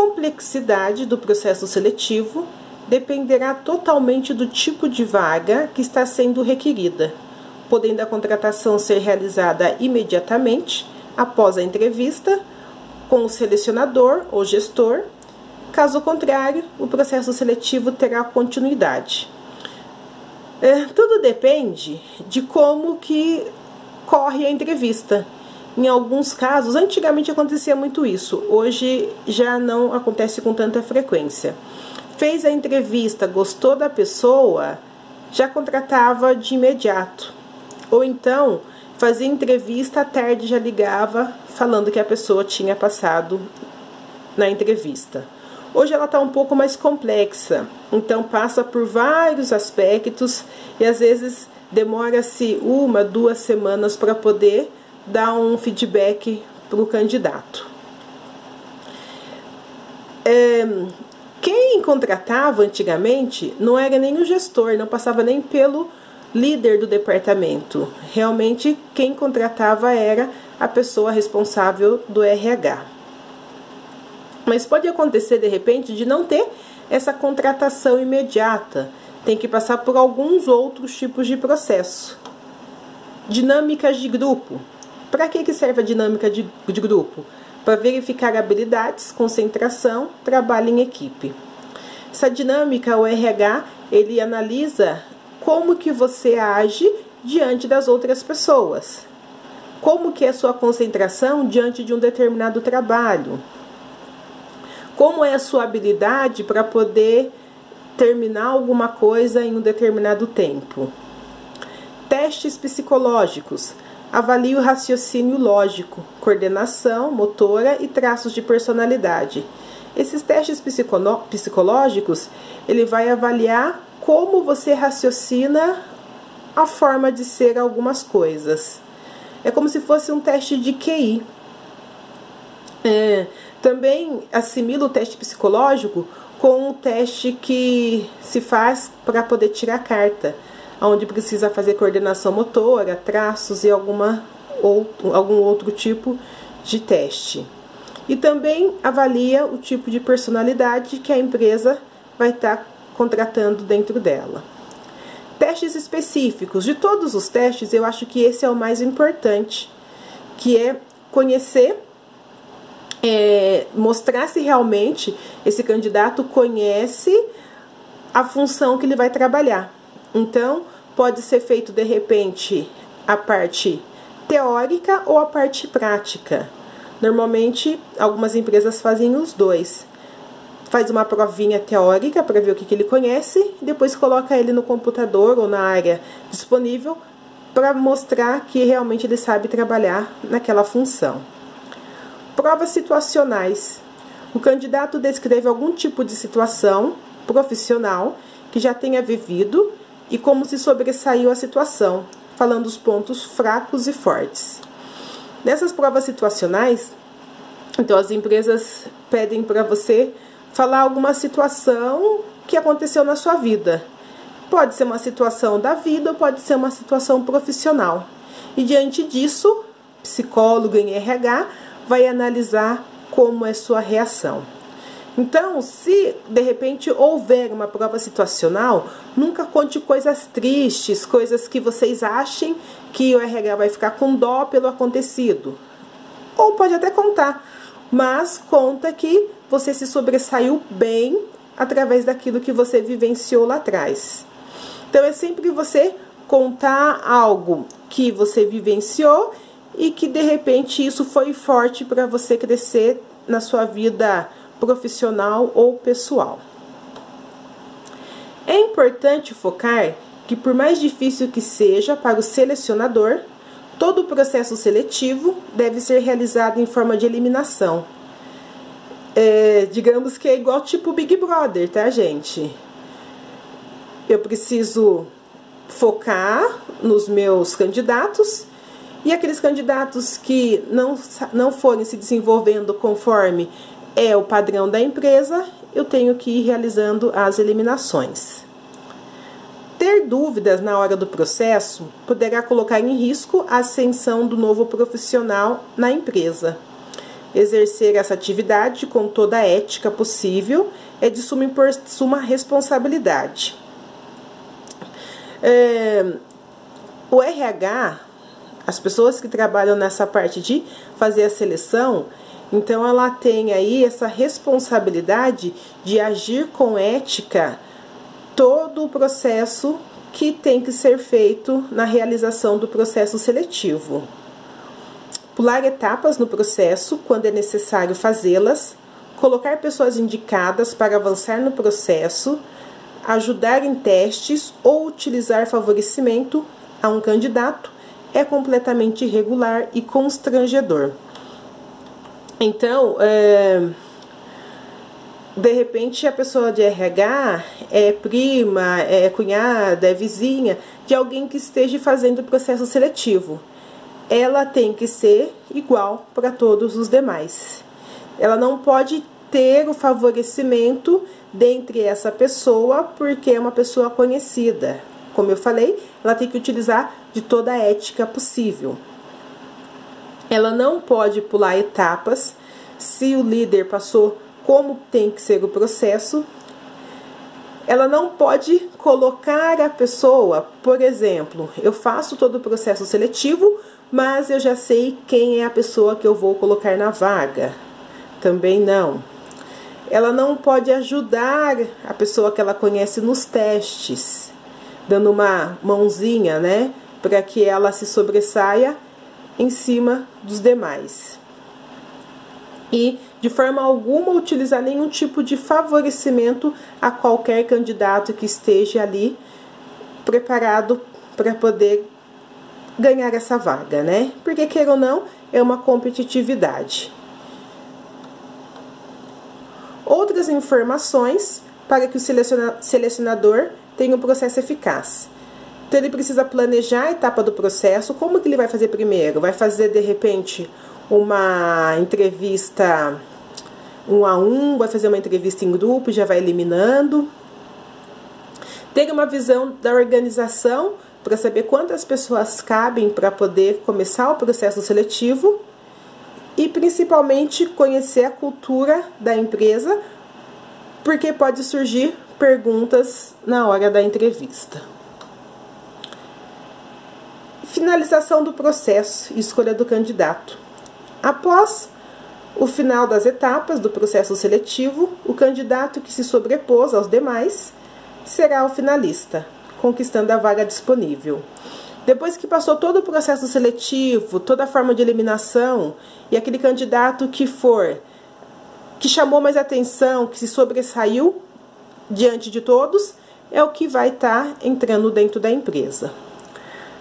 complexidade do processo seletivo dependerá totalmente do tipo de vaga que está sendo requerida, podendo a contratação ser realizada imediatamente após a entrevista com o selecionador ou gestor. Caso contrário, o processo seletivo terá continuidade. Tudo depende de como que corre a entrevista. Em alguns casos, antigamente acontecia muito isso, hoje já não acontece com tanta frequência. Fez a entrevista, gostou da pessoa, já contratava de imediato. Ou então, fazia entrevista, à tarde já ligava falando que a pessoa tinha passado na entrevista. Hoje ela está um pouco mais complexa, então passa por vários aspectos e às vezes demora-se 1, 2 semanas para poder dar um feedback para o candidato. Quem contratava antigamente não era nem o gestor, não passava nem pelo líder do departamento. Realmente quem contratava era a pessoa responsável do RH. Mas pode acontecer de repente de não ter essa contratação imediata. Tem que passar por alguns outros tipos de processo. Dinâmicas de grupo. Para que serve a dinâmica de grupo? Para verificar habilidades, concentração, trabalho em equipe. Essa dinâmica, o RH, ele analisa como que você age diante das outras pessoas. Como que é a sua concentração diante de um determinado trabalho. Como é a sua habilidade para poder terminar alguma coisa em um determinado tempo. Testes psicológicos. Avalie o raciocínio lógico, coordenação, motora e traços de personalidade. Esses testes psicológicos, ele vai avaliar como você raciocina a forma de ser algumas coisas. É como se fosse um teste de QI. Também assimila o teste psicológico com um teste que se faz para poder tirar carta, onde precisa fazer coordenação motora, traços e algum outro tipo de teste. E também avalia o tipo de personalidade que a empresa vai estar contratando dentro dela. Testes específicos. De todos os testes, eu acho que esse é o mais importante, que é conhecer, mostrar se realmente esse candidato conhece a função que ele vai trabalhar. Então, pode ser feito de repente a parte teórica ou a parte prática. Normalmente, algumas empresas fazem os dois. Faz uma provinha teórica para ver o que ele conhece, e depois coloca ele no computador ou na área disponível para mostrar que realmente ele sabe trabalhar naquela função. Provas situacionais. O candidato descreve algum tipo de situação profissional que já tenha vivido e como se sobressaiu a situação, falando os pontos fracos e fortes. Nessas provas situacionais, então as empresas pedem para você falar alguma situação que aconteceu na sua vida. Pode ser uma situação da vida ou pode ser uma situação profissional. E diante disso, psicólogo em RH vai analisar como é sua reação. Então, se de repente houver uma prova situacional, nunca conte coisas tristes, coisas que vocês achem que o RH vai ficar com dó pelo acontecido. Ou pode até contar, mas conta que você se sobressaiu bem através daquilo que você vivenciou lá atrás. Então, é sempre você contar algo que você vivenciou e que de repente isso foi forte para você crescer na sua vida profissional ou pessoal. É importante focar que, por mais difícil que seja para o selecionador, todo o processo seletivo deve ser realizado em forma de eliminação. Digamos que é igual tipo Big Brother, tá, gente? Eu preciso focar nos meus candidatos. E aqueles candidatos que não forem se desenvolvendo conforme é o padrão da empresa, eu tenho que ir realizando as eliminações. Ter dúvidas na hora do processo poderá colocar em risco a ascensão do novo profissional na empresa. Exercer essa atividade com toda a ética possível é de suma responsabilidade. O RH, as pessoas que trabalham nessa parte de fazer a seleção, então ela tem aí essa responsabilidade de agir com ética todo o processo que tem que ser feito na realização do processo seletivo. Pular etapas no processo quando é necessário fazê-las, colocar pessoas indicadas para avançar no processo, ajudar em testes ou utilizar favorecimento a um candidato é completamente irregular e constrangedor. Então, de repente a pessoa de RH é prima, é cunhada, é vizinha de alguém que esteja fazendo o processo seletivo. Ela tem que ser igual para todos os demais. Ela não pode ter o favorecimento dentre essa pessoa porque é uma pessoa conhecida. Como eu falei, ela tem que utilizar de toda a ética possível. Ela não pode pular etapas se o líder passou como tem que ser o processo. Ela não pode colocar a pessoa, por exemplo, eu faço todo o processo seletivo, mas eu já sei quem é a pessoa que eu vou colocar na vaga. Também não. Ela não pode ajudar a pessoa que ela conhece nos testes, dando uma mãozinha, né, para que ela se sobressaia em cima dos demais. E, de forma alguma, utilizar nenhum tipo de favorecimento a qualquer candidato que esteja ali preparado para poder ganhar essa vaga, né? Porque, queira ou não, é uma competitividade. Outras informações para que o selecionador tenha um processo eficaz. Então, ele precisa planejar a etapa do processo. Como que ele vai fazer primeiro? Vai fazer, de repente, uma entrevista 1 a 1, vai fazer uma entrevista em grupo, já vai eliminando. Ter uma visão da organização para saber quantas pessoas cabem para poder começar o processo seletivo e principalmente conhecer a cultura da empresa, porque pode surgir perguntas na hora da entrevista. Finalização do processo e escolha do candidato. Após o final das etapas do processo seletivo, o candidato que se sobrepôs aos demais será o finalista, conquistando a vaga disponível. Depois que passou todo o processo seletivo, toda a forma de eliminação, e aquele candidato que chamou mais atenção, que se sobressaiu diante de todos, é o que vai estar entrando dentro da empresa.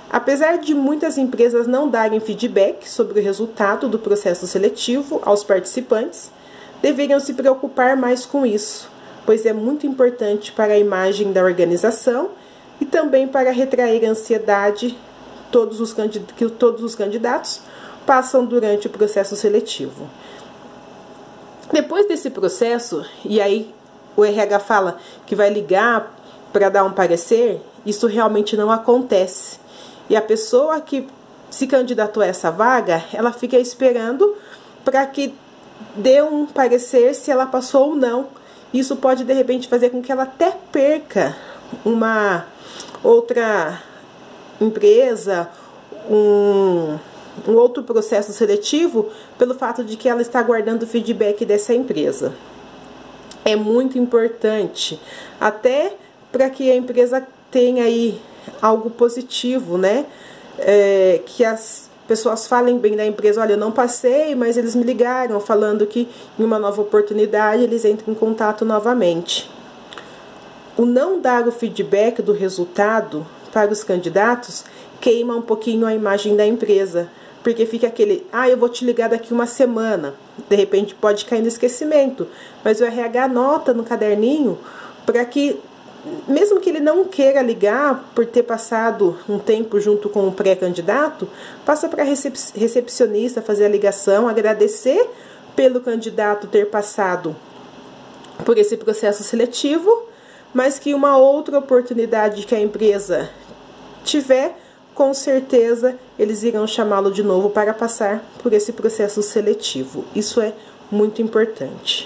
Apesar de muitas empresas não darem feedback sobre o resultado do processo seletivo aos participantes, deveriam se preocupar mais com isso, pois é muito importante para a imagem da organização e também para retrair a ansiedade que todos os candidatos passam durante o processo seletivo. Depois desse processo, e aí o RH fala que vai ligar para dar um parecer, isso realmente não acontece. E a pessoa que se candidatou a essa vaga, ela fica esperando para que dê um parecer se ela passou ou não. Isso pode, de repente, fazer com que ela até perca uma outra empresa, um outro processo seletivo, pelo fato de que ela está aguardando o feedback dessa empresa. É muito importante, até para que a empresa tenha aí algo positivo, né? Que as pessoas falem bem da empresa. Olha, eu não passei, mas eles me ligaram falando que em uma nova oportunidade eles entram em contato novamente. O não dar o feedback do resultado para os candidatos queima um pouquinho a imagem da empresa, porque fica aquele, eu vou te ligar daqui uma semana, de repente pode cair no esquecimento, mas o RH anota no caderninho para que, mesmo que ele não queira ligar por ter passado um tempo junto com o pré-candidato, passa para a recepcionista fazer a ligação, agradecer pelo candidato ter passado por esse processo seletivo, mas que uma outra oportunidade que a empresa tiver com certeza eles irão chamá-lo de novo para passar por esse processo seletivo. Isso é muito importante.